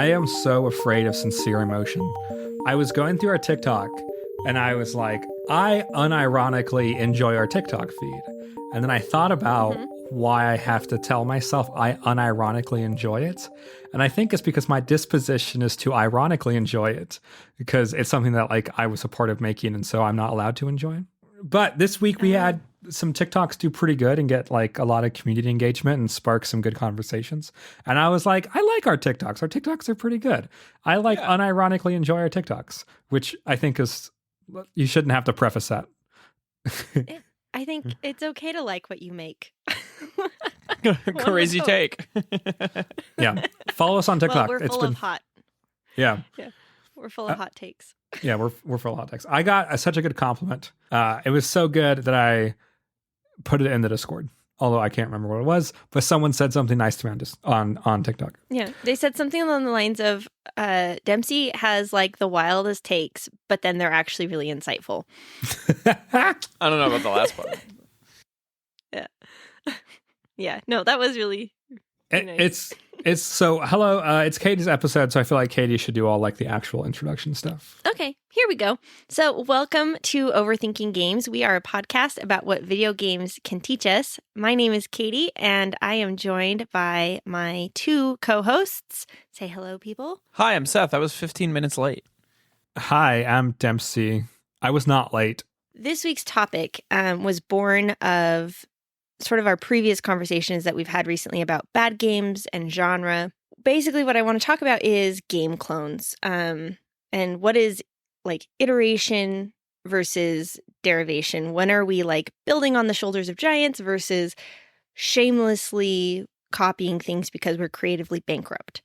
I am so afraid of sincere emotion. I was going through our TikTok and I was like, I unironically enjoy our TikTok feed. And then I thought about why I have to tell myself I unironically enjoy it. And I think it's because my disposition is to ironically enjoy it because it's something that like I was a part of making and so I'm not allowed to enjoy. But this week we had some TikToks do pretty good and get like a lot of community engagement and spark some good conversations. And I was like, I like our TikToks. Our TikToks are pretty good. I like unironically enjoy our TikToks, which I think is, you shouldn't have to preface that. I think it's okay to like what you make. Crazy take. Yeah. Follow us on TikTok. Well, we're full of hot. Yeah. Yeah. We're full of hot takes. Yeah, we're full of hot takes. I got such a good compliment. It was so good that I put it in the Discord. Although I can't remember what it was, but someone said something nice to me on TikTok. Yeah, they said something along the lines of, Dempsey has like the wildest takes, but then they're actually really insightful. I don't know about the last part. Yeah. Yeah, no, that was really nice. It's so hello. It's Katie's episode, so I feel like Katie should do all like the actual introduction stuff. Okay, here we go. So, welcome to Overthinking Games. We are a podcast about what video games can teach us. My name is Katie, and I am joined by my two co-hosts. Say hello, people. Hi, I'm Seth. I was 15 minutes late. Hi, I'm Dempsey. I was not late. This week's topic was born of sort of our previous conversations that we've had recently about bad games and genre. Basically, what I want to talk about is game clones, and what is like iteration versus derivation. When are we like building on the shoulders of giants versus shamelessly copying things because we're creatively bankrupt?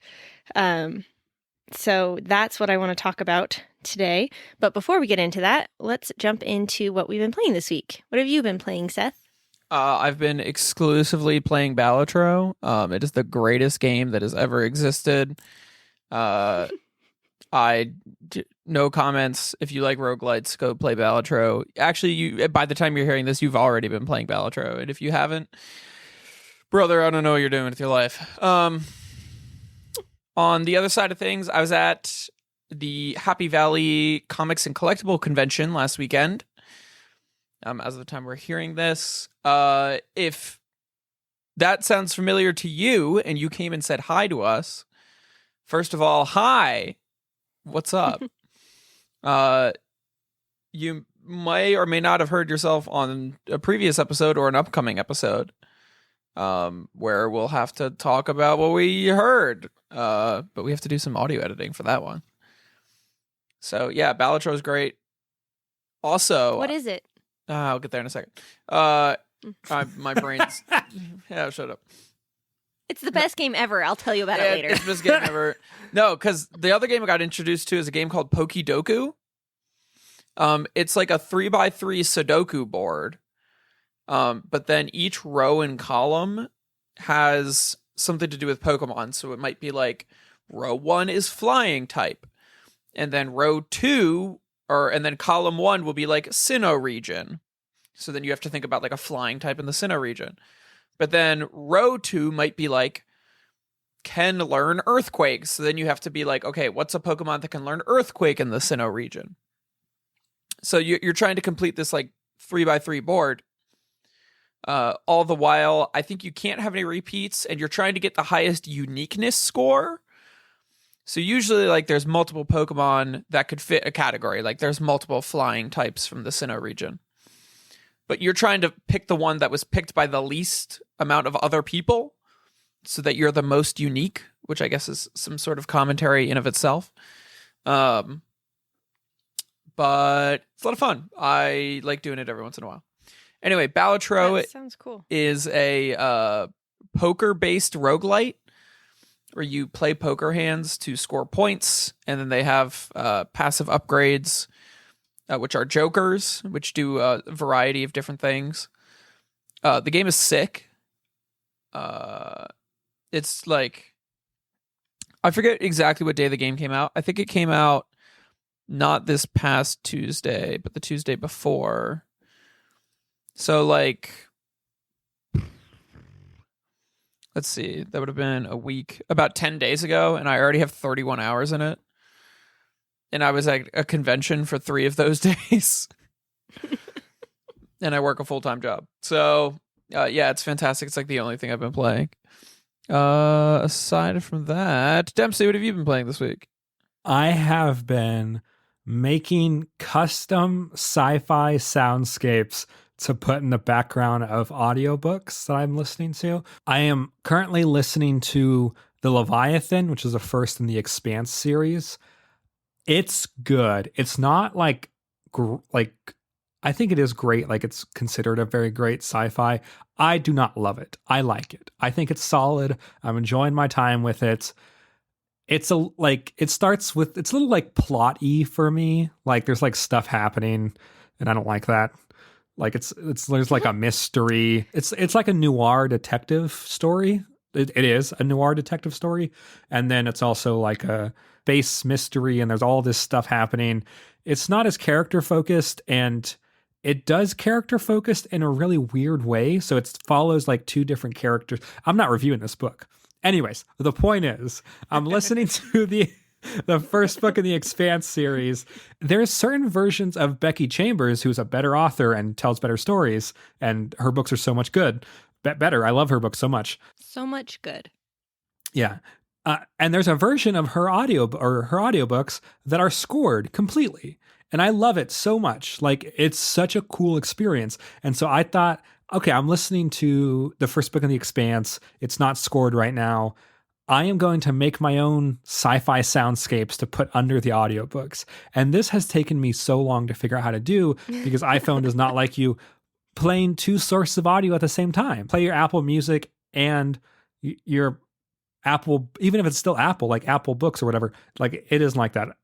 So that's what I want to talk about today. But before we get into that, let's jump into what we've been playing this week. What have you been playing, Seth? I've been exclusively playing Balatro. It is the greatest game that has ever existed. No comments. If you like roguelites, go play Balatro. Actually, by the time you're hearing this, you've already been playing Balatro. And if you haven't, brother, I don't know what you're doing with your life. On the other side of things, I was at the Happy Valley Comics and Collectible Convention last weekend. As of the time we're hearing this, if that sounds familiar to you and you came and said hi to us, first of all, hi, what's up? You may or may not have heard yourself on a previous episode or an upcoming episode, where we'll have to talk about what we heard, but we have to do some audio editing for that one. So yeah, Balatro is great. Also, what is it? I'll get there in a second. My brain's... Yeah, shut up. It's the best game ever. I'll tell you about it later. It's the best game ever. No, because the other game I got introduced to is a game called Pokidoku. It's like a 3x3 Sudoku board. But then each row and column has something to do with Pokemon. So it might be like row 1 is flying type. And then row 2... and then column 1 will be like Sinnoh region. So then you have to think about like a flying type in the Sinnoh region. But then row 2 might be like, can learn earthquake. So then you have to be like, okay, what's a Pokemon that can learn earthquake in the Sinnoh region? So you're trying to complete this like 3x3 board. All the while, I think you can't have any repeats and you're trying to get the highest uniqueness score. So usually, like, there's multiple Pokemon that could fit a category. Like, there's multiple flying types from the Sinnoh region. But you're trying to pick the one that was picked by the least amount of other people so that you're the most unique, which I guess is some sort of commentary in of itself. But it's a lot of fun. I like doing it every once in a while. Anyway, Balatro sounds cool. Is a poker-based roguelite, where you play poker hands to score points, and then they have passive upgrades, which are jokers, which do a variety of different things. The game is sick. It's like, I forget exactly what day the game came out. I think it came out not this past Tuesday, but the Tuesday before. So like let's see, that would have been a week, about 10 days ago, and I already have 31 hours in it. And I was at a convention for 3 of those days. And I work a full-time job. So, yeah, it's fantastic. It's like the only thing I've been playing. Aside from that, Dempsey, what have you been playing this week? I have been making custom sci-fi soundscapes to put in the background of audiobooks that I'm listening to. I am currently listening to The Leviathan, which is the first in the Expanse series. It's good. It's not like I think it is great. Like, it's considered a very great sci-fi. I do not love it. I like it. I think it's solid. I'm enjoying my time with it. It's it starts with, it's a little like plot-y for me. Like, there's like stuff happening and I don't like that. Like, there's like a mystery. It's like a noir detective story. It is a noir detective story. And then it's also like a space mystery and there's all this stuff happening. It's not as character focused, and it does character focused in a really weird way. So it follows like 2 different characters. I'm not reviewing this book. Anyways, the point is, I'm listening to the first book in the Expanse series. There's certain versions of Becky Chambers, who's a better author and tells better stories, and her books are so much better. I love her books so much. So much good. Yeah. And there's a version of her audiobooks that are scored completely. And I love it so much. Like, it's such a cool experience. And so I thought, okay, I'm listening to the first book in the Expanse. It's not scored right now. I am going to make my own sci-fi soundscapes to put under the audiobooks. And this has taken me so long to figure out how to do, because iPhone does not like you playing 2 sources of audio at the same time. Play your Apple Music and your Apple, even if it's still Apple, like Apple Books or whatever, like it isn't like that,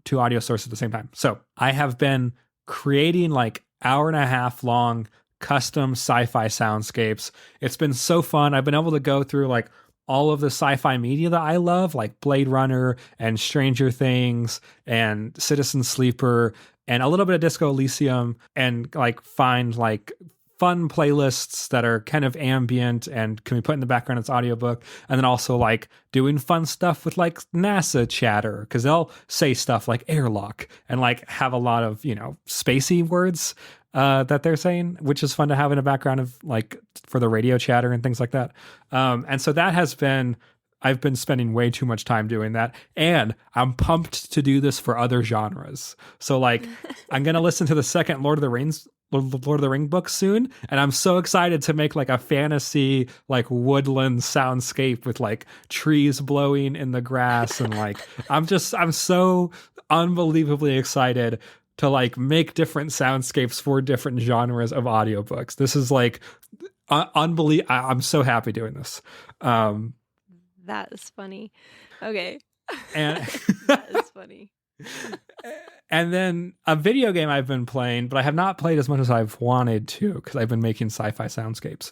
2 audio sources at the same time. So I have been creating like 1.5 hour long custom sci-fi soundscapes. It's been so fun. I've been able to go through like all of the sci-fi media that I love, like Blade Runner and Stranger Things and Citizen Sleeper and a little bit of Disco Elysium, and like find like fun playlists that are kind of ambient and can be put in the background as audiobook. And then also like doing fun stuff with like NASA chatter, because they'll say stuff like airlock and like have a lot of, spacey words that they're saying, which is fun to have in a background of like for the radio chatter and things like that. And so I've been spending way too much time doing that, and I'm pumped to do this for other genres. So like, I'm going to listen to the second Lord of the Ring book soon, and I'm so excited to make like a fantasy like woodland soundscape with like trees blowing in the grass, and like I'm so unbelievably excited to like make different soundscapes for different genres of audiobooks. This is like unbelievable. I'm so happy doing this. That is funny. Okay. And That is funny. And then a video game I've been playing, but I have not played as much as I've wanted to because I've been making sci-fi soundscapes,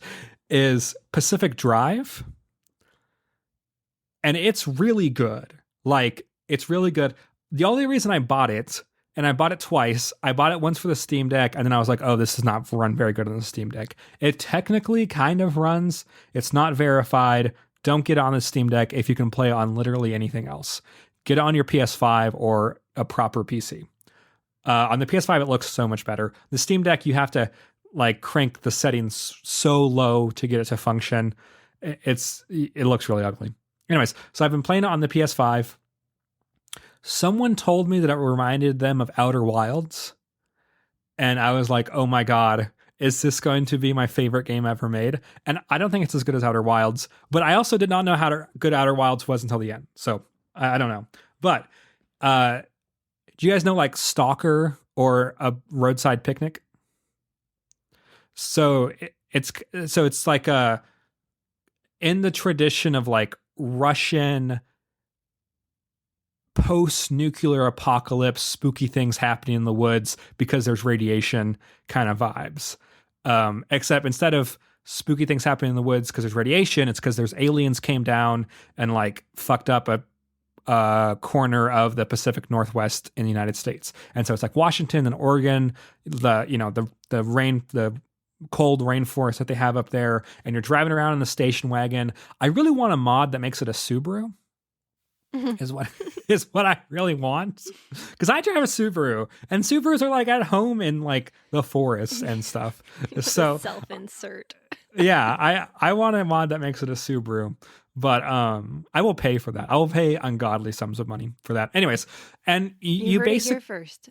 is Pacific Drive. And it's really good. Like, it's really good. The only reason I bought it, and I bought it twice, I bought it once for the Steam Deck, and then I was like, oh, this does not run very good on the Steam Deck. It technically kind of runs. It's not verified. Don't get it on the Steam Deck if you can play it on literally anything else. Get it on your PS5 or a proper PC. On the PS5, it looks so much better. The Steam Deck, you have to like crank the settings so low to get it to function. It looks really ugly. Anyways, so I've been playing it on the PS5. Someone told me that it reminded them of Outer Wilds. And I was like, oh my God, is this going to be my favorite game ever made? And I don't think it's as good as Outer Wilds, but I also did not know how good Outer Wilds was until the end. So I don't know. But do you guys know like Stalker or A Roadside Picnic? So it's like in the tradition of like Russian post-nuclear apocalypse, spooky things happening in the woods because there's radiation kind of vibes. Except instead of spooky things happening in the woods because there's radiation, it's because there's aliens came down and like fucked up a corner of the Pacific Northwest in the United States. And so it's like Washington and Oregon, the cold rainforest that they have up there, and you're driving around in the station wagon. I really want a mod that makes it a Subaru. Is what I really want, because I drive a Subaru, and Subarus are like at home in like the forest and stuff. So self-insert. Yeah, I want a mod that makes it a Subaru, but I will pay for that. I will pay ungodly sums of money for that. Anyways, and you basically first.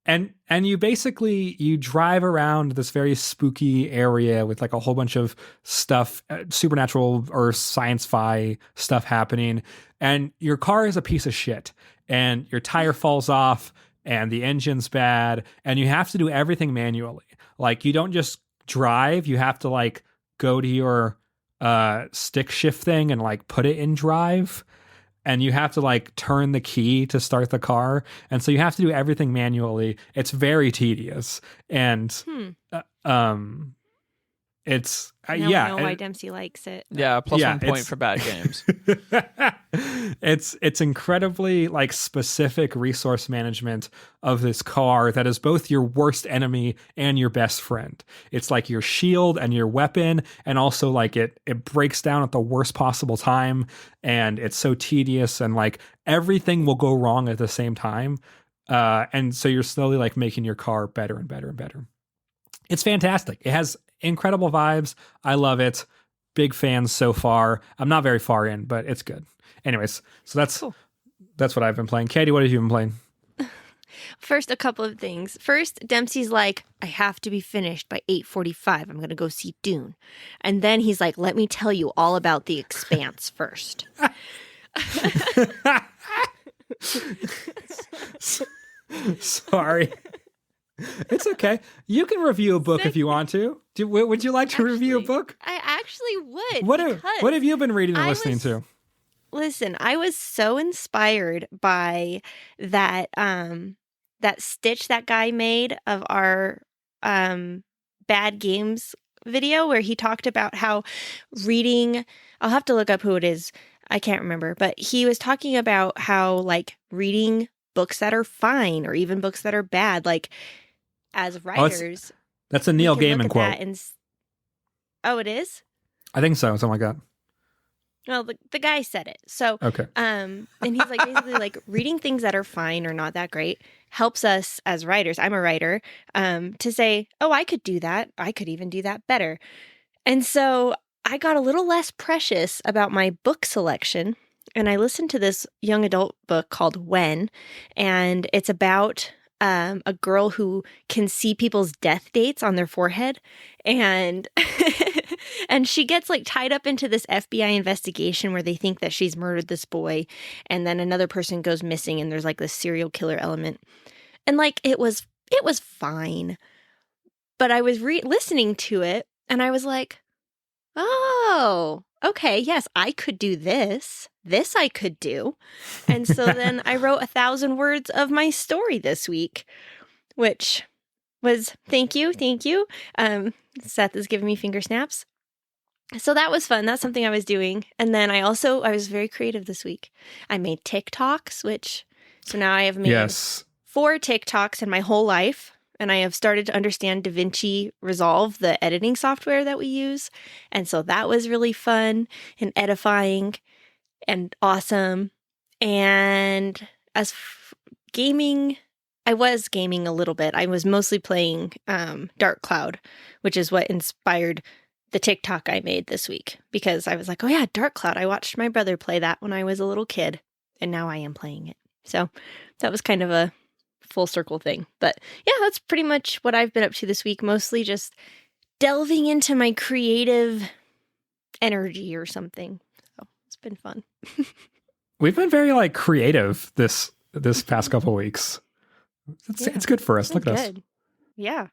And you basically, you drive around this very spooky area with like a whole bunch of stuff, supernatural or science-fi stuff happening. And your car is a piece of shit, and your tire falls off, and the engine's bad, and you have to do everything manually. Like, you don't just drive, you have to like go to your stick shift thing and like put it in drive. And you have to like turn the key to start the car. And so you have to do everything manually. It's very tedious. And it's now I know why Dempsey likes it. Yeah, plus 1 point for bad games. It's incredibly like specific resource management of this car that is both your worst enemy and your best friend. It's like your shield and your weapon, and also like it breaks down at the worst possible time, and it's so tedious, and like everything will go wrong at the same time. And so you're slowly like making your car better and better and better. It's fantastic. It has incredible vibes. I love it. Big fans so far. I'm not very far in, but it's good. Anyways, so that's what I've been playing. Katie, what have you been playing? First, a couple of things. First, Dempsey's like, I have to be finished by 8:45. I'm going to go see Dune. And then he's like, let me tell you all about The Expanse first. Sorry. It's okay. You can review a book if you want to. Would you like to review a book? I actually would. What have you been reading and listening to? Listen, I was so inspired by that that stitch that guy made of our bad games video, where he talked about how reading, I'll have to look up who it is. I can't remember, but he was talking about how like reading books that are fine, or even books that are bad, like as writers. That's a Neil Gaiman quote. It is? I think so, something like that. Well, the guy said it. So, okay. And he's like, basically like reading things that are fine or not that great helps us as writers. I'm a writer, to say, oh, I could do that. I could even do that better. And so I got a little less precious about my book selection, and I listened to this young adult book called When, and it's about a girl who can see people's death dates on their forehead, and and she gets like tied up into this FBI investigation where they think that she's murdered this boy, and then another person goes missing, and there's like this serial killer element, and like it was fine, but I was listening to it, and I was like, oh, okay, yes, I could do this. This I could do. And so then I wrote 1,000 words of my story this week, which was, thank you. Seth is giving me finger snaps. So that was fun. That's something I was doing. And then I was very creative this week. I made TikToks, so now I have made 4 TikToks in my whole life. And I have started to understand DaVinci Resolve, the editing software that we use. And so that was really fun and edifying and awesome. And as gaming, I was gaming a little bit. I was mostly playing Dark Cloud, which is what inspired the TikTok I made this week. Because I was like, oh yeah, Dark Cloud. I watched my brother play that when I was a little kid. And now I am playing it. So that was kind of a full circle thing. But yeah, that's pretty much what I've been up to this week. Mostly just delving into my creative energy or something. So it's been fun. We've been very like creative this past couple weeks. It's good for us. Look at us. Yeah.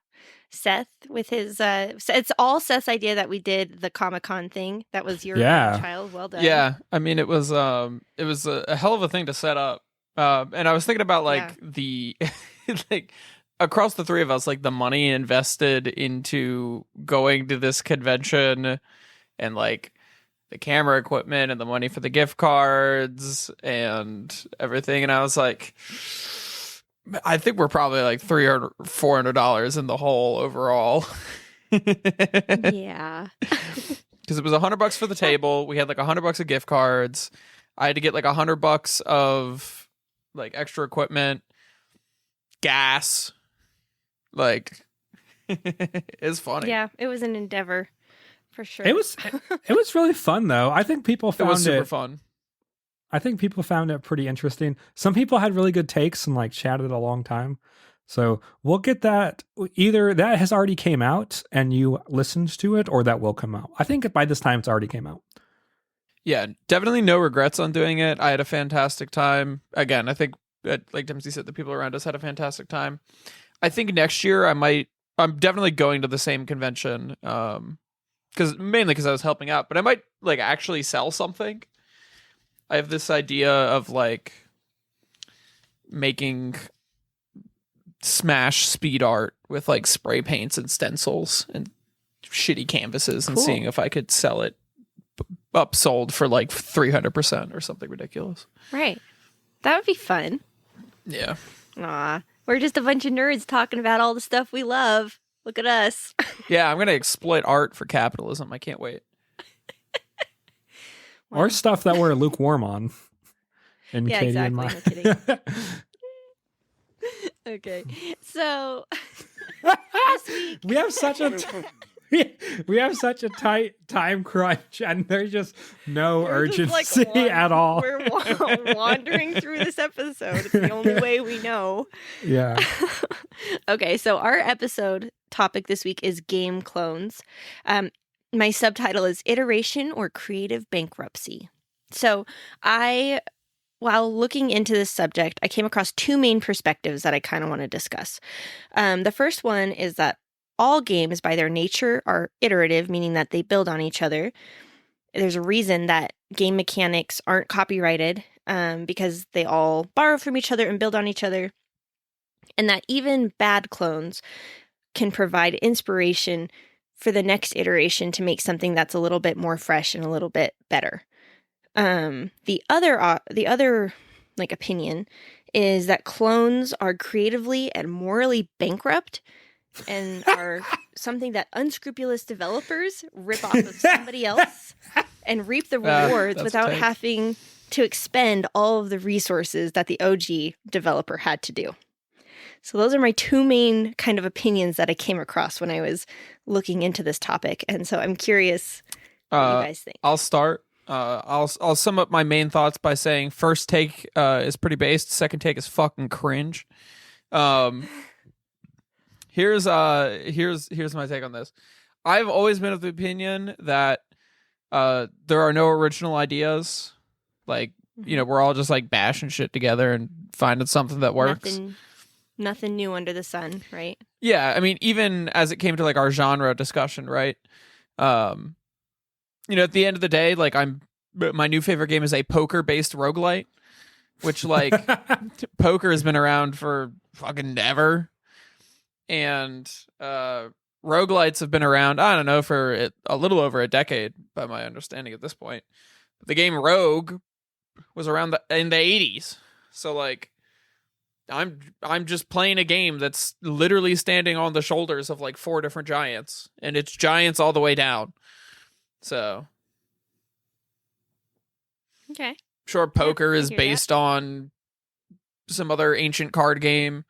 Seth with his it's all Seth's idea that we did the Comic-Con thing. That was your child. Well done. Yeah. I mean, it was a hell of a thing to set up. And I was thinking about the like across the three of us, like the money invested into going to this convention, and like the camera equipment and the money for the gift cards and everything. And I was like, I think we're probably like $300, $400 in the hole overall. Yeah. Because it was $100 for the table. We had like $100 of gift cards. I had to get like $100 of like extra equipment, gas. Like, it's funny. Yeah, it was an endeavor for sure. It was really fun though. I think people It was found super fun. I think people found it pretty interesting. Some people had really good takes and like chatted a long time. So we'll get that. Either that has already came out and you listened to it, or that will come out. I think by this time it's already came out. Yeah, definitely no regrets on doing it. I had a fantastic time. Again, I think, like Dempsey said, the people around us had a fantastic time. I think next year I'm definitely going to the same convention, mainly because I was helping out. But I might like actually sell something. I have this idea of like making Smash speed art with like spray paints and stencils and shitty canvases, and seeing if I could sell it upsold for like 300% or something ridiculous. Right. That would be fun. Yeah. Aw. We're just a bunch of nerds talking about all the stuff we love. Look at us. Yeah, I'm going to exploit art for capitalism. I can't wait. Wow. Or stuff that we're lukewarm on. And Yeah, Katie exactly. and No kidding. Okay. So this week we have such a tight time crunch, and there's just no we're just, urgency like, at all. We're wandering through this episode. It's the only way we know. Yeah. Okay, so our episode topic this week is game clones. My subtitle is Iteration or Creative Bankruptcy. So while looking into this subject, I came across two main perspectives that I kind of want to discuss. The first one is that all games by their nature are iterative, meaning that they build on each other. There's a reason that game mechanics aren't copyrighted, because they all borrow from each other and build on each other. And that even bad clones can provide inspiration for the next iteration to make something that's a little bit more fresh and a little bit better. The other like opinion is that clones are creatively and morally bankrupt and are something that unscrupulous developers rip off of somebody else and reap the rewards without having to expend all of the resources that the OG developer had to do. So those are my two main kind of opinions that I came across when I was looking into this topic. And so I'm curious what you guys think. I'll start. I'll sum up my main thoughts by saying first take is pretty based. Second take is fucking cringe. Here's my take on this. I've always been of the opinion that there are no original ideas. Like, you know, we're all just like bashing shit together and finding something that works. Nothing new under the sun, right? Yeah, I mean, even as it came to like our genre discussion, right? You know, at the end of the day, like my new favorite game is a poker-based roguelite, which like poker has been around for fucking ever. And roguelites have been around, I don't know, for a little over a decade, by my understanding at this point. But the game Rogue was around in the 80s. So like I'm just playing a game that's literally standing on the shoulders of like 4 different giants, and it's giants all the way down. So okay. Sure, poker I is hear based on some other ancient card game.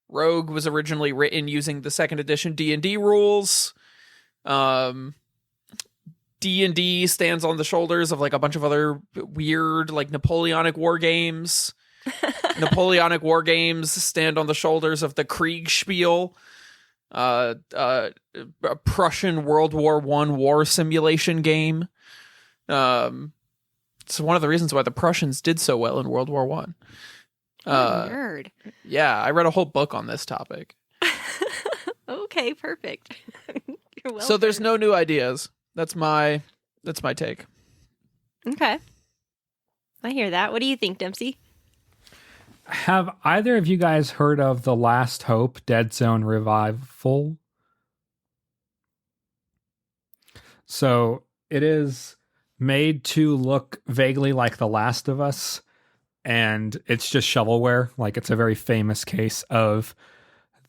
Rogue was originally written using the 2nd edition D&D rules. D&D stands on the shoulders of like a bunch of other weird like Napoleonic war games. Napoleonic war games stand on the shoulders of the Kriegspiel, a Prussian World War I war simulation game. It's one of the reasons why the Prussians did so well in World War One. Nerd. Yeah, I read a whole book on this topic. Okay, perfect. You're well so there's no new ideas. That's my take. Okay. I hear that. What do you think, Dempsey? Have either of you guys heard of The Last Hope Dead Zone Revival? So it is made to look vaguely like The Last of Us, and it's just shovelware. Like, it's a very famous case of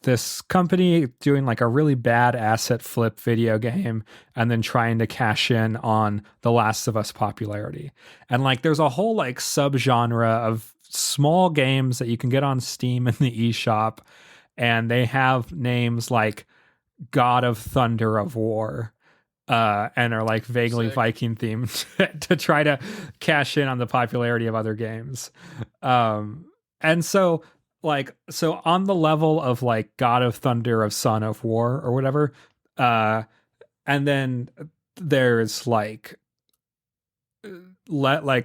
this company doing like a really bad asset flip video game and then trying to cash in on The Last of Us popularity. And like there's a whole like subgenre of small games that you can get on Steam in the eShop, and they have names like God of Thunder of War, and are like vaguely Sick. Viking themed to try to cash in on the popularity of other games. And so on the level of like God of Thunder of Son of War or whatever, and then there's like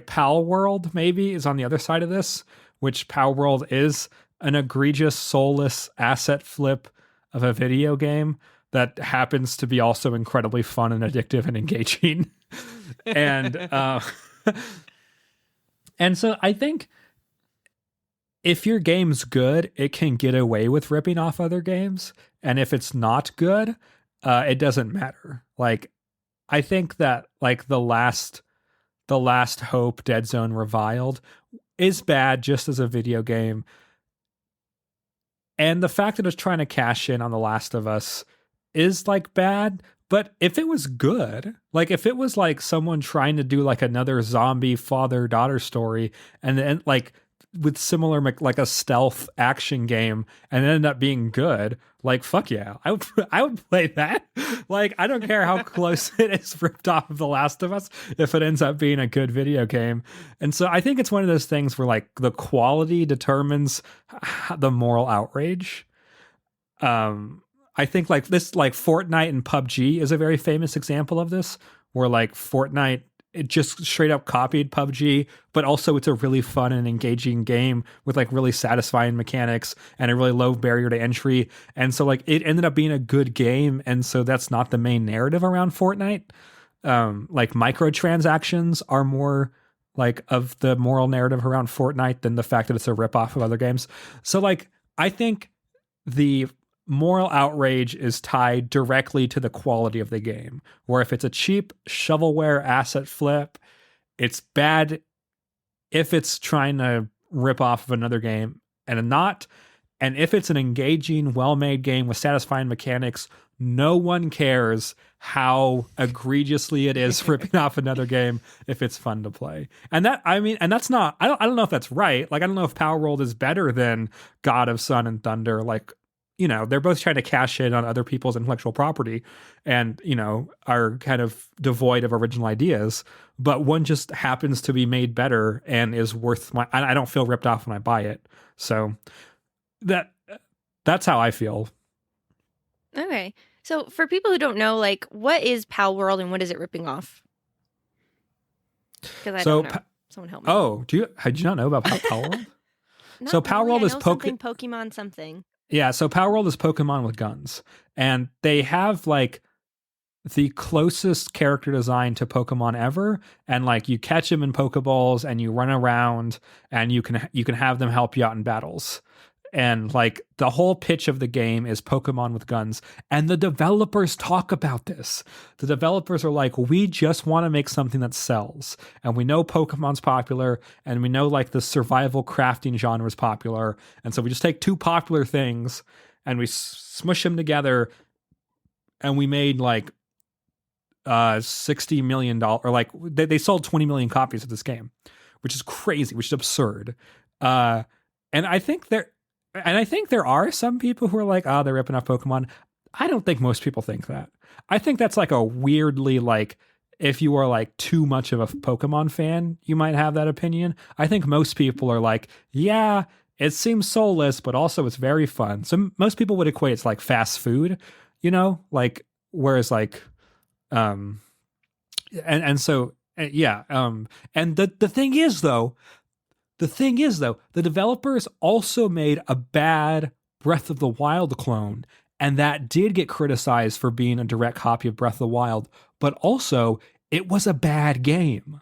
Pal World maybe is on the other side of this, which Pal World is an egregious soulless asset flip of a video game that happens to be also incredibly fun and addictive and engaging. And so I think if your game's good, it can get away with ripping off other games. And if it's not good, it doesn't matter. Like, I think that like the last Hope Dead Zone Reviled is bad just as a video game. And the fact that it's trying to cash in on The Last of Us is like bad. But if it was good, like if it was like someone trying to do like another zombie father-daughter story and then like with similar like a stealth action game and it ended up being good, like fuck yeah, I would play that. Like I don't care how close it is ripped off of The Last of Us if it ends up being a good video game. And so I think it's one of those things where like the quality determines the moral outrage. I think like this, like Fortnite and PUBG is a very famous example of this, where like Fortnite, it just straight up copied PUBG, but also it's a really fun and engaging game with like really satisfying mechanics and a really low barrier to entry. And so like it ended up being a good game. And so that's not the main narrative around Fortnite. Like microtransactions are more like of the moral narrative around Fortnite than the fact that it's a ripoff of other games. So like, I think the moral outrage is tied directly to the quality of the game, where if it's a cheap shovelware asset flip, it's bad if it's trying to rip off of another game and not. And if it's an engaging, well-made game with satisfying mechanics, no one cares how egregiously it is ripping off another game if it's fun to play. And that, I mean, and that's not, I don't know if that's right. Like, I don't know if Power World is better than God of Sun and Thunder. Like, you know, they're both trying to cash in on other people's intellectual property and, you know, are kind of devoid of original ideas, but one just happens to be made better and is worth I don't feel ripped off when I buy it. So that's how I feel. Okay. So for people who don't know, like, what is Pal World and what is it ripping off? Because I don't know. Someone help me. Oh, did you not know about Pal World? So Pal World is Pokemon something. Yeah, so Power World is Pokemon with guns. And they have like the closest character design to Pokemon ever. And like you catch them in Pokeballs and you run around and you can have them help you out in battles. And like the whole pitch of the game is Pokemon with guns. And the developers talk about this. The developers are like, we just want to make something that sells. And we know Pokemon's popular and we know like the survival crafting genre is popular. And so we just take two popular things and we smush them together. And we made like $60 million, or like they sold 20 million copies of this game, which is crazy, which is absurd. And I think there are some people who are like, oh, they're ripping off Pokemon. I don't think most people think that. I think that's like a weirdly, like, if you are like too much of a Pokemon fan, you might have that opinion. I think most people are like, yeah, it seems soulless, but also it's very fun. So most people would equate it's like fast food, you know, like, whereas like, and so, yeah. And the thing is though, the developers also made a bad Breath of the Wild clone, and that did get criticized for being a direct copy of Breath of the Wild, but also it was a bad game.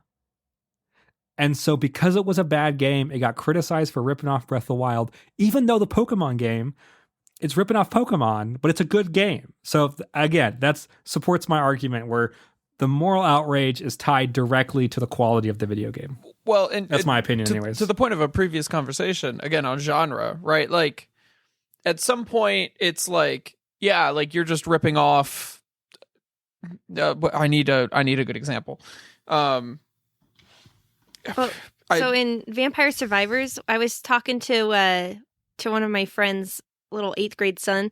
And so because it was a bad game, it got criticized for ripping off Breath of the Wild, even though the Pokemon game, it's ripping off Pokemon, but it's a good game. So again, that supports my argument where the moral outrage is tied directly to the quality of the video game. Well, and that's my opinion anyways. To the point of a previous conversation, again, on genre, right? Like, at some point it's like, yeah, like you're just ripping off. I need a good example. Well, so in Vampire Survivors, I was talking to one of my friends' little 8th grade son,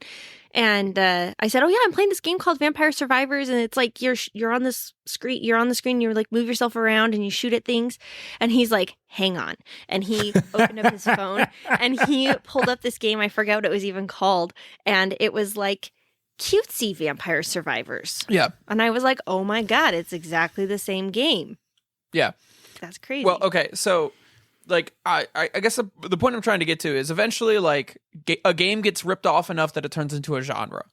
and I said, "Oh yeah, I'm playing this game called Vampire Survivors, and it's like you're on this screen, you like move yourself around and you shoot at things." And he's like, "Hang on," and he opened up his phone and he pulled up this game. I forgot what it was even called, and it was like cutesy Vampire Survivors. Yeah, and I was like, "Oh my god, it's exactly the same game." Yeah. That's crazy. Well, okay, so like I guess the point I'm trying to get to is eventually like a game gets ripped off enough that it turns into a genre,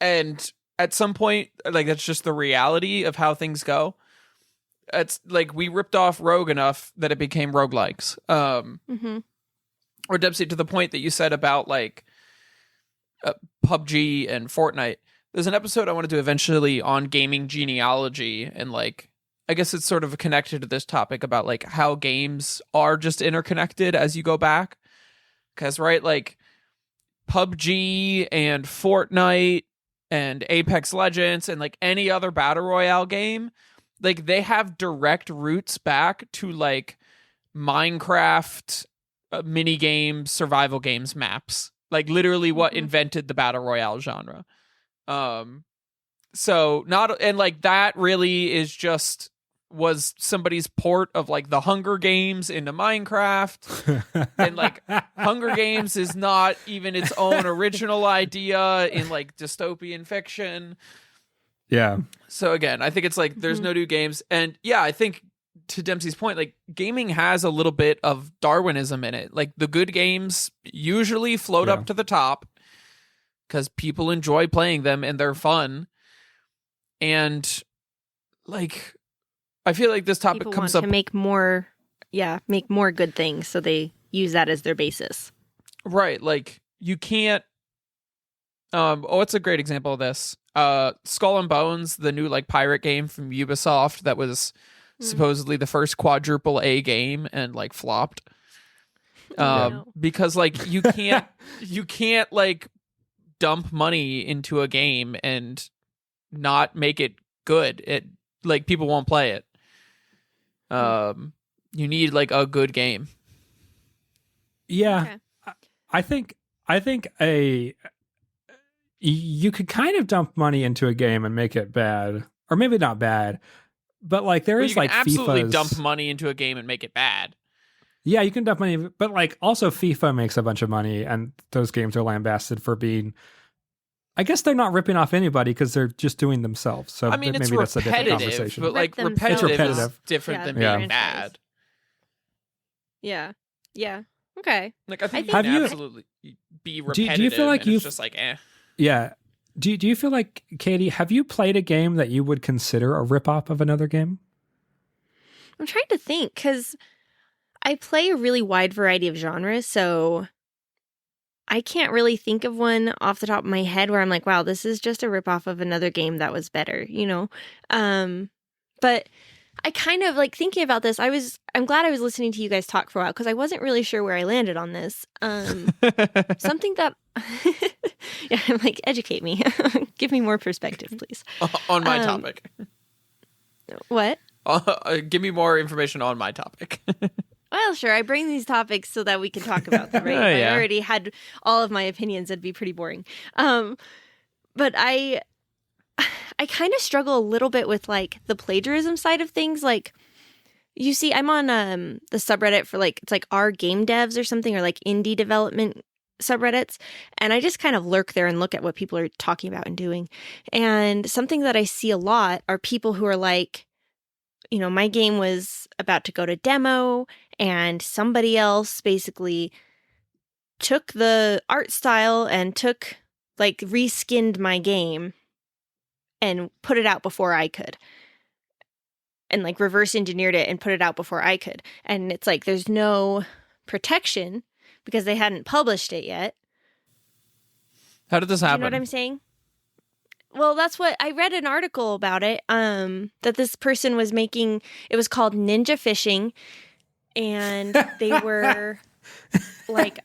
and at some point, like that's just the reality of how things go. It's like we ripped off Rogue enough that it became roguelikes. Or Dempsey, to the point that you said about like PUBG and Fortnite. There's an episode I want to do eventually on gaming genealogy, and like I guess it's sort of connected to this topic about like how games are just interconnected as you go back. Because, right, like PUBG and Fortnite and Apex Legends and like any other battle royale game, like they have direct roots back to like Minecraft mini games, survival games, maps. Like literally what invented the battle royale genre. So not, and like that really is just was somebody's port of like the Hunger Games into Minecraft. And like Hunger Games is not even its own original idea in like dystopian fiction. Yeah. So again, I think it's like there's no new games. And yeah, I think to Dempsey's point, like gaming has a little bit of Darwinism in it. Like the good games usually float up to the top because people enjoy playing them and they're fun. And like I feel like this topic people comes want up to make more good things, so they use that as their basis. Right, like you can't what's a great example of this? Skull and Bones, the new like pirate game from Ubisoft that was supposedly the first quadruple A game and like flopped. Because like you can't like dump money into a game and not make it good. It like people won't play it. You need like a good game. Yeah. Okay. I think you could kind of dump money into a game and make it bad, or maybe not bad, but like there is like absolutely FIFA's... dump money into a game and make it bad. Yeah, you can dump money, but like also FIFA makes a bunch of money, and those games are lambasted for being. I guess they're not ripping off anybody because they're just doing themselves. So I mean, maybe it's that's a different conversation. But like repetitive is different than being bad. Yeah. Okay. Like I think you can absolutely be repetitive. Do you feel like it's just like Yeah. Do you feel like, Katie, have you played a game that you would consider a ripoff of another game? I'm trying to think because I play a really wide variety of genres, so I can't really think of one off the top of my head where I'm like, wow, this is just a ripoff of another game that was better, you know? But I kind of like thinking about this. I'm glad I was listening to you guys talk for a while because I wasn't really sure where I landed on this. Something that, yeah, I'm like, educate me, give me more perspective, please. On my topic. What? Give me more information on my topic. Well, sure. I bring these topics so that we can talk about them, right? If I already had all of my opinions, it'd be pretty boring. But I kind of struggle a little bit with like the plagiarism side of things. Like, you see, I'm on the subreddit for like, it's like our game devs or something, or like indie development subreddits. And I just kind of lurk there and look at what people are talking about and doing. And something that I see a lot are people who are like, you know, my game was about to go to demo and somebody else basically took the art style and reskinned my game and put it out before I could. And like reverse engineered it and put it out before I could. And it's like there's no protection because they hadn't published it yet. How did this happen? You know what I'm saying? Well, that's what I read an article about it. That this person was making. It was called Ninja Fishing, and they were like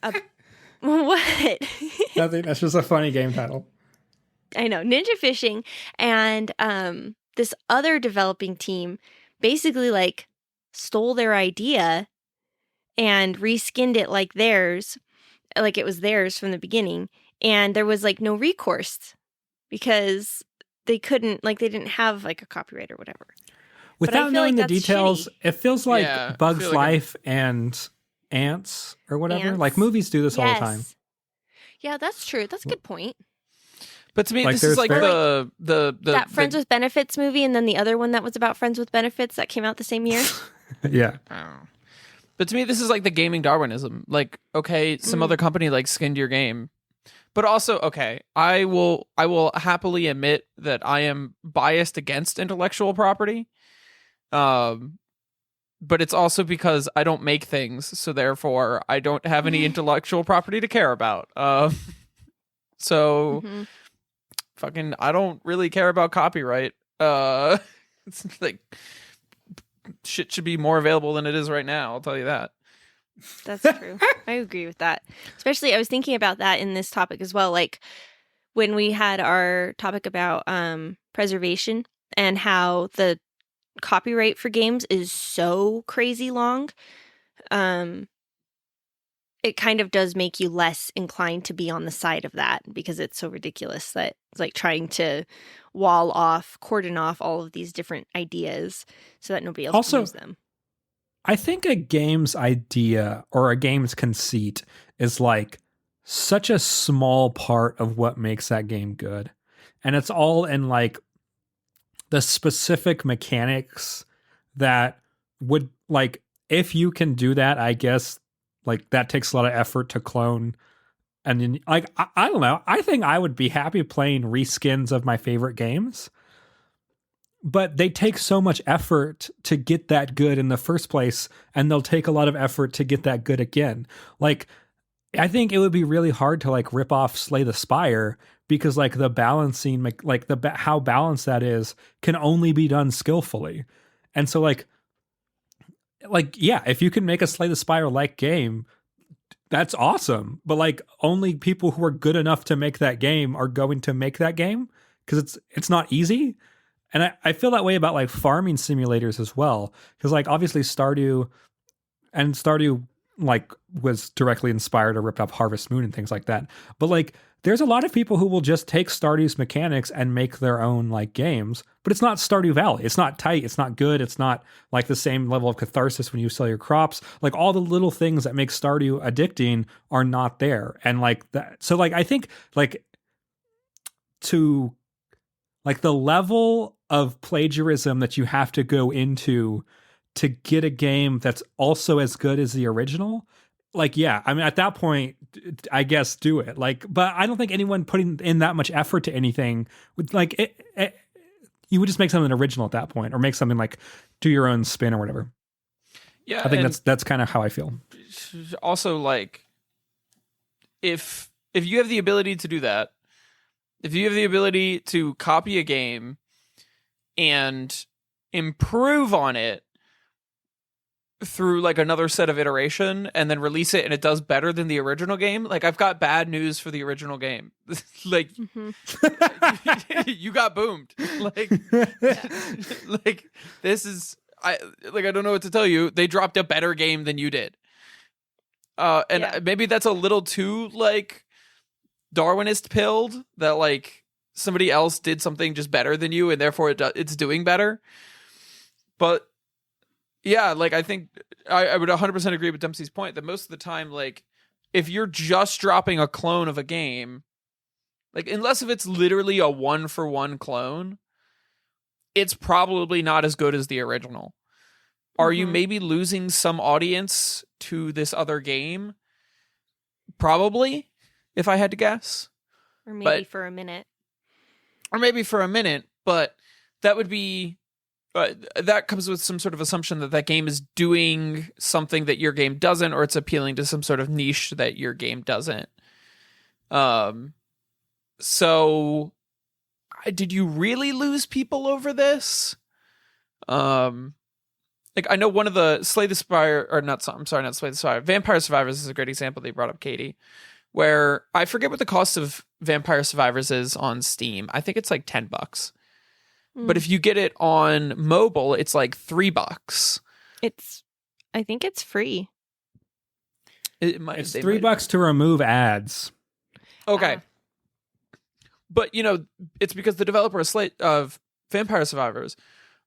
What? Nothing. That's just a funny game title. I know. Ninja Fishing and this other developing team basically like stole their idea and reskinned it like theirs, like it was theirs from the beginning. And there was like no recourse because they couldn't, like, they didn't have like a copyright or whatever. Without knowing the details, it feels like Yeah, Bugs like Life and Ants or whatever. Ants? Like movies do this all the time. Yeah, that's true. That's a good point. But to me, Like, this is like there's That Friends with Benefits movie, and then the other one that was about Friends with Benefits that came out the same year. Yeah. But to me, this is like the gaming Darwinism. Like, okay, some other company like skinned your game. But also, okay, I will happily admit that I am biased against intellectual property. But it's also because I don't make things, so therefore I don't have any intellectual property to care about. So fucking, I don't really care about copyright. It's like shit should be more available than it is right now. I'll tell you that. That's true. I agree with that. Especially, I was thinking about that in this topic as well. Like when we had our topic about preservation and how the copyright for games is so crazy long, it kind of does make you less inclined to be on the side of that because it's so ridiculous that it's like trying to cordon off all of these different ideas so that nobody else Also, can use them. I think a game's idea or a game's conceit is like such a small part of what makes that game good. And it's all in like the specific mechanics that would, like, if you can do that, I guess, like, that takes a lot of effort to clone. And then, like, I don't know. I think I would be happy playing reskins of my favorite games. But they take so much effort to get that good in the first place, and they'll take a lot of effort to get that good again. Like, I think it would be really hard to like rip off Slay the Spire because like the balancing, like how balanced that is, can only be done skillfully. And so like yeah, if you can make a Slay the Spire like game, that's awesome. But like only people who are good enough to make that game are going to make that game because it's not easy. And I feel that way about like farming simulators as well. Because like obviously Stardew like was directly inspired to rip up Harvest Moon and things like that. But like there's a lot of people who will just take Stardew's mechanics and make their own like games. But it's not Stardew Valley. It's not tight. It's not good. It's not like the same level of catharsis when you sell your crops. Like all the little things that make Stardew addicting are not there. And like that. So like I think like to like the level of plagiarism that you have to go into to get a game that's also as good as the original, like, yeah, I mean, at that point, I guess do it. Like, but I don't think anyone putting in that much effort to anything would like it. You would just make something original at that point, or make something like do your own spin or whatever. Yeah, I think that's kind of how I feel. Also, like, if you have the ability to do that, if you have the ability to copy a game and improve on it through like another set of iteration and then release it and it does better than the original game, like I've got bad news for the original game. Like you got boomed. Like like this is I don't know what to tell you. They dropped a better game than you did. Maybe that's a little too like Darwinist pilled that like somebody else did something just better than you and therefore it's doing better. But yeah, like I think I would 100% agree with Dempsey's point that most of the time, like if you're just dropping a clone of a game, like unless if it's literally a 1-for-1 clone, it's probably not as good as the original. Are you maybe losing some audience to this other game? Probably, if I had to guess. Or maybe for a minute. But that would be... that comes with some sort of assumption that game is doing something that your game doesn't, or it's appealing to some sort of niche that your game doesn't. So did you really lose people over this? Like I know one of the Slay the Spire, or not Slay the Spire, Vampire Survivors is a great example. They brought up Katie. where I forget what the cost of Vampire Survivors is on Steam. I think it's like $10. But if you get it on mobile, it's like $3. I think it's free. It's $3 to remove ads. Okay. But, it's because the developer of Vampire Survivors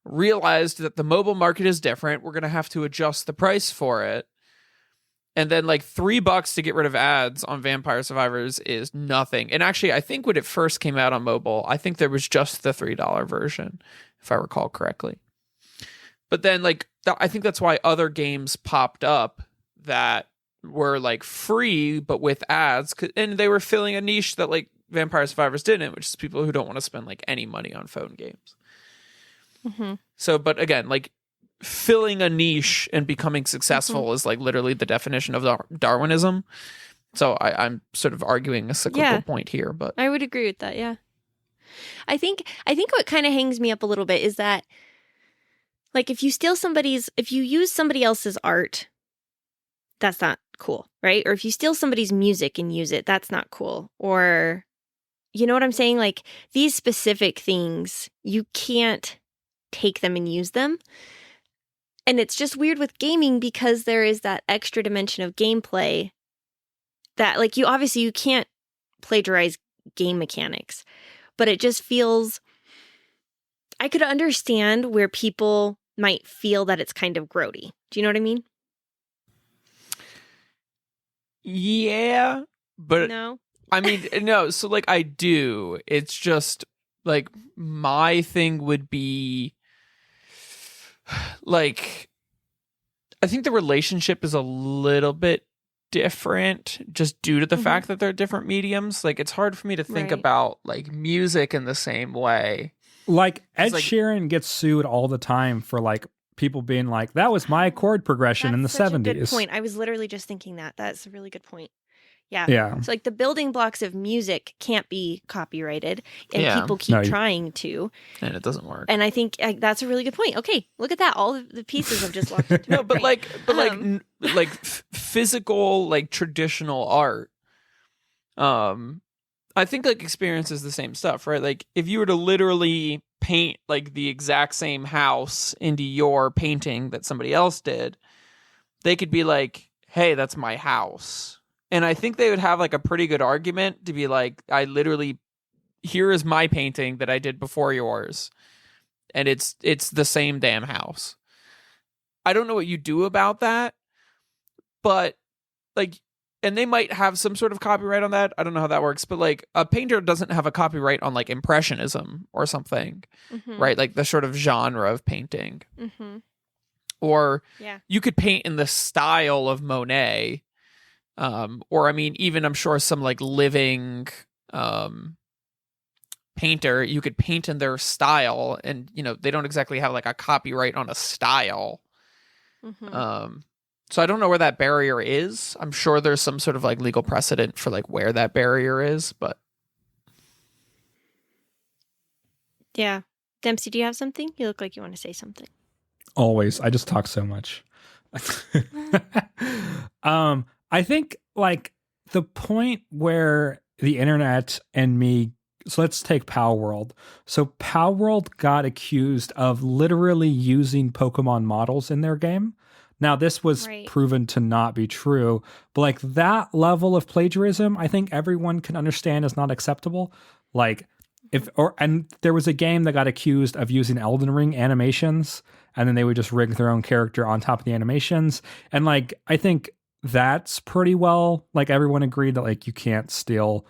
realized that the mobile market is different. We're going to have to adjust the price for it. And then like $3 to get rid of ads on Vampire Survivors is nothing. And actually, I think when it first came out on mobile, I think there was just the $3 version, if I recall correctly. But then like, I think that's why other games popped up that were like free, but with ads. And they were filling a niche that like Vampire Survivors didn't, which is people who don't want to spend like any money on phone games. So, but again, like filling a niche and becoming successful is like literally the definition of Darwinism. So I'm sort of arguing a cyclical point here, but I would agree with that. Yeah. I think what kind of hangs me up a little bit is that like if you use somebody else's art, that's not cool, right? Or if you steal somebody's music and use it, that's not cool. Or, you know what I'm saying? Like these specific things, you can't take them and use them. And it's just weird with gaming because there is that extra dimension of gameplay that like you can't plagiarize game mechanics, but it just feels, I could understand where people might feel that it's kind of grody. Do you know what I mean? Yeah, but no. I mean, no. So like I do. It's just like my thing would be like, I think the relationship is a little bit different just due to the fact that they're different mediums. Like it's hard for me to think about like music in the same way. Like Ed Sheeran gets sued all the time for like people being like, that was my chord progression in the 70s. That's a good point. I was literally just thinking that. That's a really good point. Yeah. Yeah. So like the building blocks of music can't be copyrighted and people keep trying to. And it doesn't work. And I think that's a really good point. Okay, look at that. All of the pieces have just locked into No, but like physical, like traditional art. I think like experience is the same stuff, right? Like if you were to literally paint like the exact same house into your painting that somebody else did, they could be like, hey, that's my house. And I think they would have like a pretty good argument to be like, here is my painting that I did before yours. And it's the same damn house. I don't know what you do about that, but like, and they might have some sort of copyright on that. I don't know how that works, but like a painter doesn't have a copyright on like impressionism or something, right? Like the sort of genre of painting. Or you could paint in the style of Monet. Or I mean, even I'm sure some like living painter, you could paint in their style, and they don't exactly have like a copyright on a style. So I don't know where that barrier is. I'm sure there's some sort of like legal precedent for like where that barrier is, but yeah. Dempsey, do you have something? You look like you want to say something. Always. I just talk so much. I think like the point where the internet and me, so let's take Power World. So Power World got accused of literally using Pokemon models in their game. Now this was proven to not be true, but like that level of plagiarism, I think everyone can understand is not acceptable. Like and there was a game that got accused of using Elden Ring animations, and then they would just rig their own character on top of the animations. And like, I think that's pretty well, like everyone agreed that like you can't steal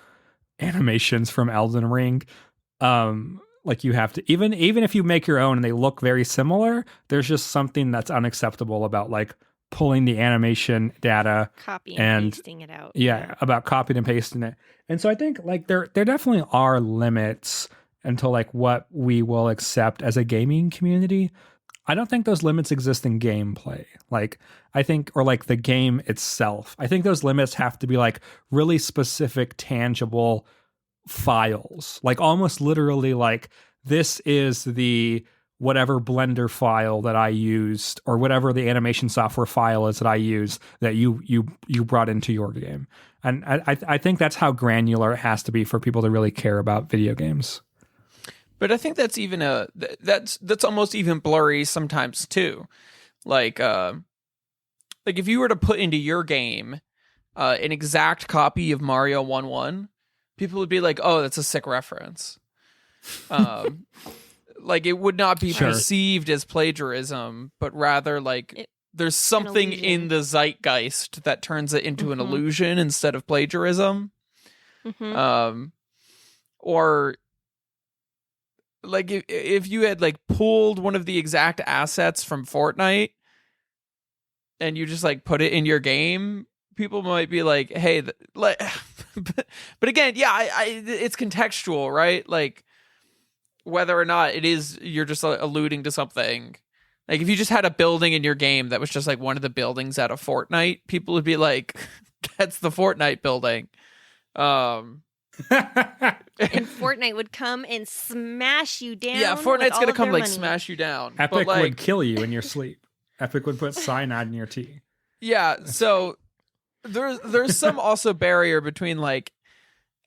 animations from Elden Ring. Like you have to, even if you make your own and they look very similar, there's just something that's unacceptable about like pulling the animation data, copying and pasting it out. Yeah, about copying and pasting it. And so I think like there definitely are limits until like what we will accept as a gaming community. I don't think those limits exist in gameplay. Like I think, or like the game itself. I think those limits have to be like really specific, tangible files. Like almost literally like this is the whatever Blender file that I used or whatever the animation software file is that I use that you brought into your game. And I think that's how granular it has to be for people to really care about video games. But I think that's even that's almost even blurry sometimes too. Like if you were to put into your game an exact copy of Mario 1-1, people would be like, "Oh, that's a sick reference." Like it would not be perceived as plagiarism, but rather like there's something in the zeitgeist that turns it into an illusion instead of plagiarism. Or like if you had like pulled one of the exact assets from Fortnite and you just like put it in your game, people might be like, "Hey, but again, yeah, it's contextual, right? Like whether or not it is, you're just alluding to something. Like if you just had a building in your game that was just like one of the buildings out of Fortnite, people would be like, "That's the Fortnite building." And Fortnite would come and smash you down. Yeah, Fortnite's gonna come like money. smash you down. Epic but, like, would kill you in your sleep. Epic would put cyanide in your tea. Yeah, so there's some also barrier between like,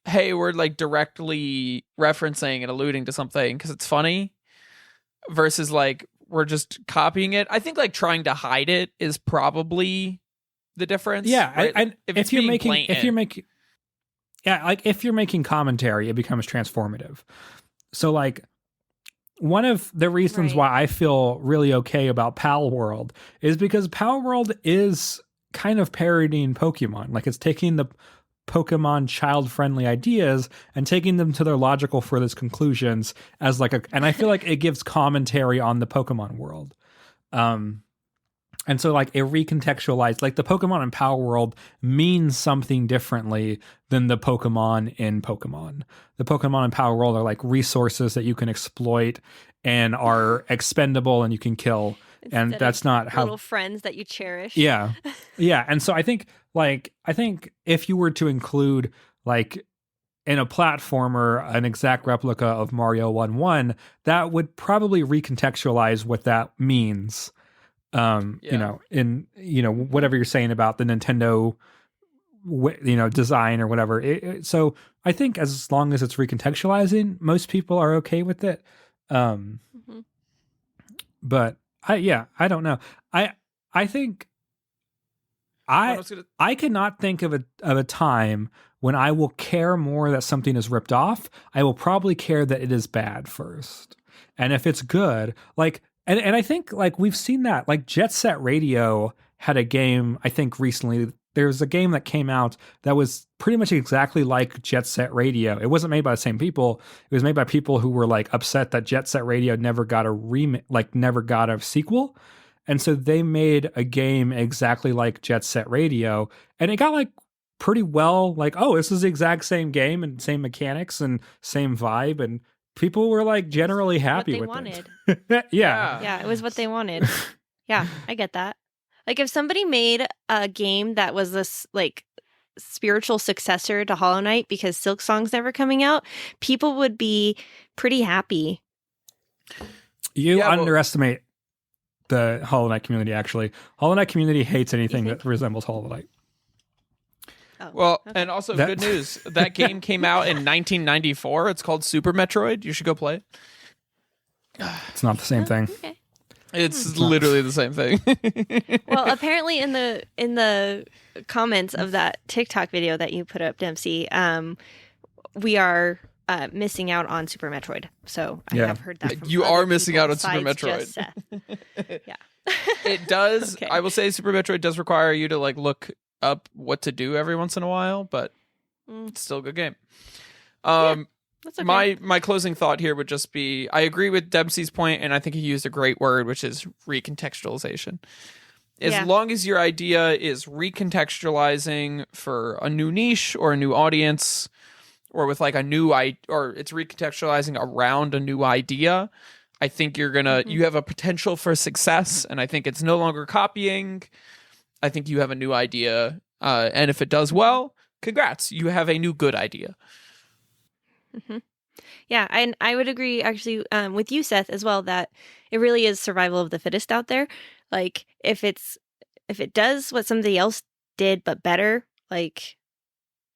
hey, we're like directly referencing and alluding to something because it's funny, versus like we're just copying it. I think like trying to hide it is probably the difference. Yeah, right? and if you're making blatant. if you're making commentary, it becomes transformative. So like one of the reasons why I feel really okay about Pal World is because Pal World is kind of parodying Pokemon. Like it's taking the Pokemon child-friendly ideas and taking them to their logical furthest conclusions as like and I feel like it gives commentary on the Pokemon world. And so like it recontextualized, like the Pokemon in Power World means something differently than the Pokemon in Pokemon. The Pokemon in Power World are like resources that you can exploit and are expendable and you can kill. And that's not how little friends that you cherish. Yeah. Yeah. And so I think if you were to include like in a platformer an exact replica of Mario 1-1, that would probably recontextualize what that means. Whatever you're saying about the Nintendo design or whatever. So I think as long as it's recontextualizing, most people are okay with it. But I don't know. I think I cannot think of a time when I will care more that something is ripped off. I will probably care that it is bad first. And if it's good, like, and I think like we've seen that, like Jet Set Radio had a game, I think recently, there's a game that came out that was pretty much exactly like Jet Set Radio. It wasn't made by the same people. It was made by people who were like upset that Jet Set Radio never got a sequel. And so they made a game exactly like Jet Set Radio, and it got like pretty well, like, oh, this is the exact same game and same mechanics and same vibe, and people were like generally happy with it. Yeah, it was what they wanted. Yeah, I get that. Like if somebody made a game that was this like spiritual successor to Hollow Knight because Silk Song's never coming out, people would be pretty happy. You underestimate the Hollow Knight community, actually. Hollow Knight community hates anything that resembles Hollow Knight. Oh, well, okay. And also good news. That game came out in 1994. It's called Super Metroid. You should go play it. It's not the same thing. Okay. It's literally the same thing. Well, apparently in the comments of that TikTok video that you put up, Dempsey, we are missing out on Super Metroid. So I have heard that from you are missing out on Super Metroid. Yeah. It does. Okay. I will say Super Metroid does require you to like look up what to do every once in a while, but it's still a good game. That's okay. My closing thought here would just be, I agree with Dempsey's point, and I think he used a great word, which is recontextualization. As long as your idea is recontextualizing for a new niche or a new audience, or with like or it's recontextualizing around a new idea, I think you're gonna you have a potential for success, and I think it's no longer copying. I think you have a new idea, and if it does well, congrats, you have a new good idea. Yeah, and I would agree actually with you, Seth, as well, that it really is survival of the fittest out there. Like if it does what somebody else did but better, like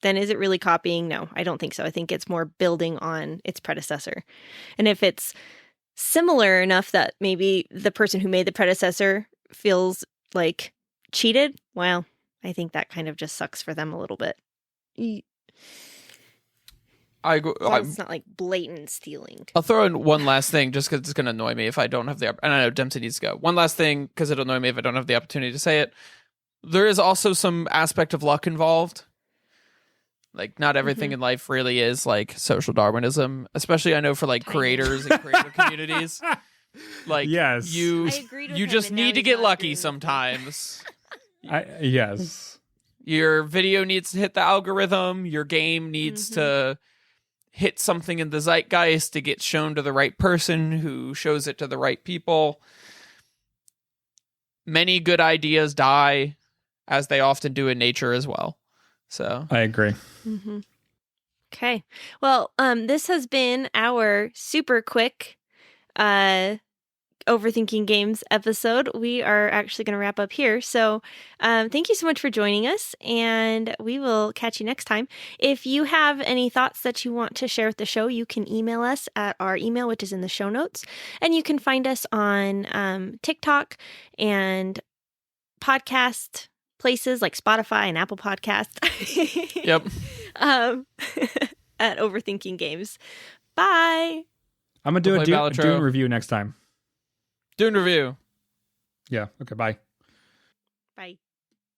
then is it really copying? No, I don't think so. I think it's more building on its predecessor. And if it's similar enough that maybe the person who made the predecessor feels like cheated, well, I think that kind of just sucks for them a little bit. It's not like blatant stealing. I'll throw in one last thing just because it's going to annoy me if I don't have the... And I know Dempsey needs to go. One last thing because it'll annoy me if I don't have the opportunity to say it. There is also some aspect of luck involved. Like, not everything in life really is like social Darwinism, especially I know for like creators and creator communities. Like, yes. I agreed with you him, just and now need to he's get not lucky agreeing with me. sometimes. Yes. Your video needs to hit the algorithm. Your game needs to hit something in the zeitgeist to get shown to the right person who shows it to the right people. Many good ideas die, as they often do in nature as well. So I agree. Okay. Well, this has been our super quick Overthinking Games episode. We are actually going to wrap up here. So thank you so much for joining us, and we will catch you next time. If you have any thoughts that you want to share with the show, you can email us at our email, which is in the show notes. And you can find us on TikTok and podcast places like Spotify and Apple Podcast. Yep. At Overthinking Games. Bye. I'm going to do a We'll play Dune Balatro. review next time. Dune review. Yeah. Okay. Bye. Bye.